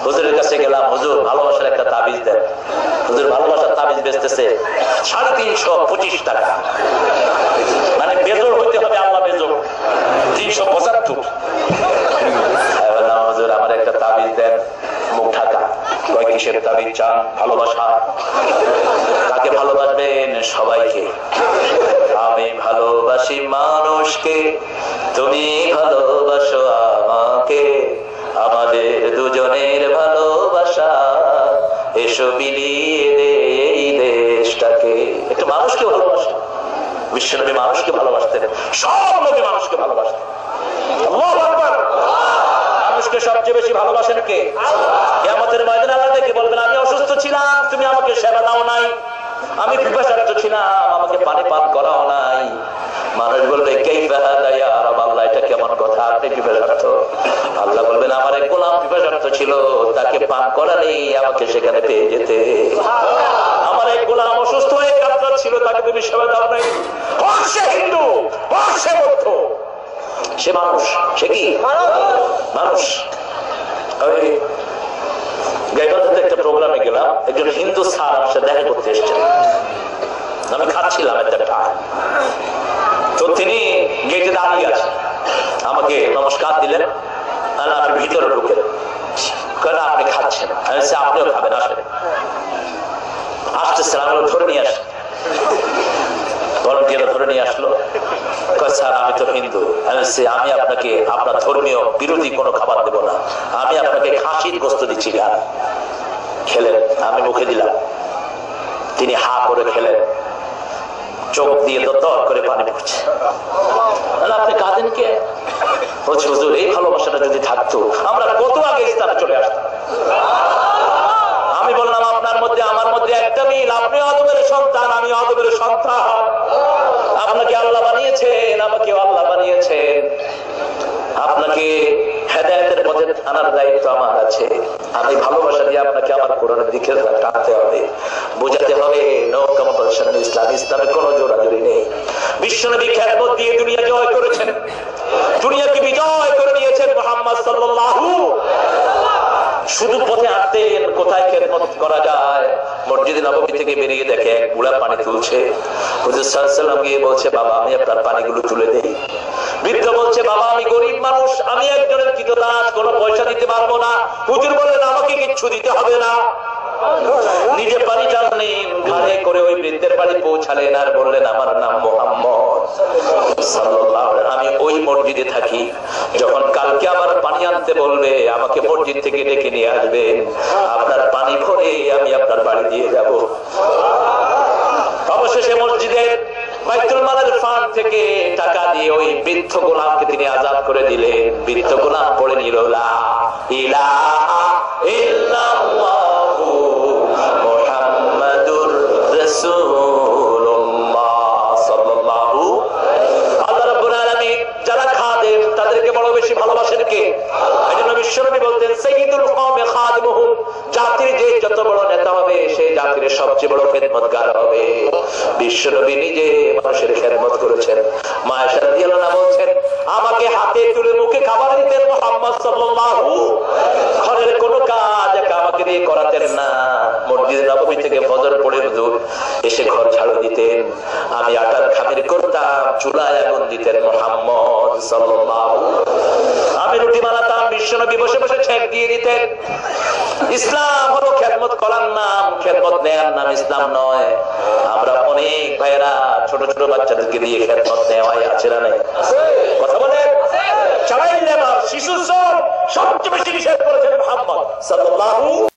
হুজুরের কাছে গেলাম, হুজুর ভালোবাসার একটা তাবিজ দেন। হুজুর ভালোবাসার তাবিজ বেচতেছে 350 টাকা, মানে বেজোর হইতে হবে, আল্লাহ বেজোর 375। হুজুর আমার একটা তাবিজ দেন, মুখ ঢাকা। কয় কিসের তাবিজ চান? ভালোবাসা। কাকে ভালোবাসবেন? সবাইকে। আমি ভালোবাসি মানুষকে, তুমি ভালোবাসো আমাকে, আমাদের দুজনের ভালোবাসা এসো বিলিয়ে দে এই দেশটাকে। একটু মানুষকে ভালোবাসে। বিশ্বনবী মানুষকে ভালোবাসতেন, সব নবী মানুষকে ভালোবাসতেন। আল্লাহু আকবার। মানুষকে সবচেয়ে বেশি ভালোবাসেন কে? কিয়ামতের ময়দানে আল্লাহ দেখে বলবেন, আমি অসুস্থ ছিলাম, তুমি আমাকে সেবা দাও নাই। আমি পিপাসার্থ ছিলাম, আমাকে পানি পান করাও নাই। মানুষ বলবে, কাইফা হাদা ইয়া রাব, আল্লাহ এটা কেমন কথা, আপনি পিপাসার্থ? আল্লাহ বলবেন, আমার এক গোলাম পিপাসার্থ ছিল, তাকে পান করালেই আমাকে সেখানে পেয়ে যেতে। আমার এক গোলাম অসুস্থ হয়ে কাতরাচ্ছিল, তাকে তুমি সেবা দাও নাই। হোক সে হিন্দু, হোক সে বৌদ্ধ, সে মানুষ। সে কি মানুষ? ওই গাইবান্ধাতে একটা প্রোগ্রামে গেলাম, একজন হিন্দু স্যার আমার সাথে দেখা করতে এসেছেন। আমি খাচ্ছিলাম একটা চা, তো তিনি গেটে দাঁড়িয়ে আছেন, আমাকে নমস্কার দিলেন। আপনি ভিতরে ঢুকেন, আপনি খাচ্ছেন? আপনিও খাবেন, আসেন। আসতেছেন, আমি ধরে নিয়ে আসেন, ভলান্টিয়ার ধরে নিয়ে আসলো। স্যার আমি তো হিন্দু, আমি আপনাকে আপনার ধর্মীয় বিরোধী কোনো খাবার দেব না, আমি আপনাকে খাসির গোস্ত দিচ্ছি, খান। খেলেন, আমি মুখে দিলাম, তিনি হা করে খেলেন, চোখ দিয়ে দর করে পানি পড়ছে। আপনি কাঁদেন কে? বলছে, হুজুর এই ভালোবাসাটা যদি থাকতো আমরা কত আগে ইসলামে চলে আসতাম। আমি বললাম, আপনার মধ্যে আমার মধ্যে একটা মিল, আপনি আদমের সন্তান, আমি আদমের সন্তান। আপনাকে আল্লাহ বানিয়েছেন, আমাকে আল্লাহ বানিয়েছেন। আপনাকে হেদায়েতের পথে আনার দায়িত্ব আমার আছে। আমি ভালোবাসা দিয়ে আপনাকে আমার কোরআনের দিকে টানতে হবে, বোঝাতে হবে নো কম্পালশন ইসলাম, ইসলামে কোনো জোরাজুরি নেই। বিশ্বনবী খেদমত দিয়ে দুনিয়া জয় করেছেন, দুনিয়াকে বিজয় করে নিয়েছেন মুহাম্মদ সাল্লাল্লাহু। শুধু পথে হাঁটতেন, কোথায় খেদমত করা যায়। মসজিদে নববী থেকে বেরিয়ে দেখে এক বুড়া পানি তুলছে। হুজুর সাল্লাল্লাহু আলাইহি ওয়াসাল্লাম গিয়ে বলছে, বাবা আমি আপনার পানিগুলো তুলে দেই। বৃদ্ধ বলছে, বাবা আমি গরিব মানুষ, আমি একজনের কৃতদাস, কোনো পয়সা দিতে পারবো না। হুজুর বললেন, আমাকে কিচ্ছু দিতে হবে না। নিজে পানি টানলেন, ঘাড়ে করে ওই বৃদ্ধের বাড়ি পৌঁছালেন, আর বললেন, আমার নাম মুহাম্মদ সাল্লাল্লাহু আলাইহি, আমি ওই মসজিদে থাকি। যখন কালকে আমার পানি আনতে বলবে, আমাকে মসজিদ থেকে ডেকে নিয়ে আসবেন, আপনার পানি ভরে আমি আপনার বাড়ি দিয়ে যাব। অবশেষে মসজিদের বাইতুল মালের ফান্ড থেকে টাকা দিয়ে ওই বৃদ্ধ গোলামকে তিনি আজাদ করে দিলেন। বৃদ্ধ গোলাম পড়ে নিল, লা ইলাহা ইল্লাল্লাহু মুহাম্মাদুর রাসূলুল্লাহ সাল্লাল্লাহু আলাইহি। আল্লাহ রাব্বুল আলামিন যারা খাদেম তাদেরকে বড় বেশি ভালোবাসেন কে? এজন্য বিশ্বনবী বলতেন, সাইয়্যিদুল কওমি খাদিমুহুম, জাতির যে যত বড় নেতা হবে সেই জাতির সবচেয়ে বড় খেদমতগার হবে। বিশ্বনবী নিজে মানুষের খেদমত করেছেন। মা আয়েশা রাদিয়াল্লাহু আনহা বলছেন, আমাকে হাতে তুলে মুখে খাবার দিতেন মুহাম্মদ সাল্লাল্লাহু। ঘরের কোনো কাজ আমাকে দিয়ে করাতেন না। মসজিদ নববী থেকে ফজর পড়ে হুজুর এসে ঘর ঝাড়ু দিতেন, আমি আটার খামির করতাম, চুলায় আগুন দিতেন মুহাম্মদ সাল্লাল্লাহু। আমি রুটি বানাতাম, বিশ্বনবী বসে বসে ছেঁক দিয়ে দিতেন। ইসলাম হলো খেদমত করার নাম, খেদমত নেয়ার নাম ইসলাম নয়। আমরা অনেক ভাইয়েরা ছোট ছোট বাচ্চাদেরকে দিয়ে খেদমত নেওয়াই আছে না নাই? কথা বলেন। চাইল্ড লেবার, শিশু শ্রম সবচেয়ে বেশি নিষেধ করেছেন মুহাম্মদ সাল্লাল্লাহু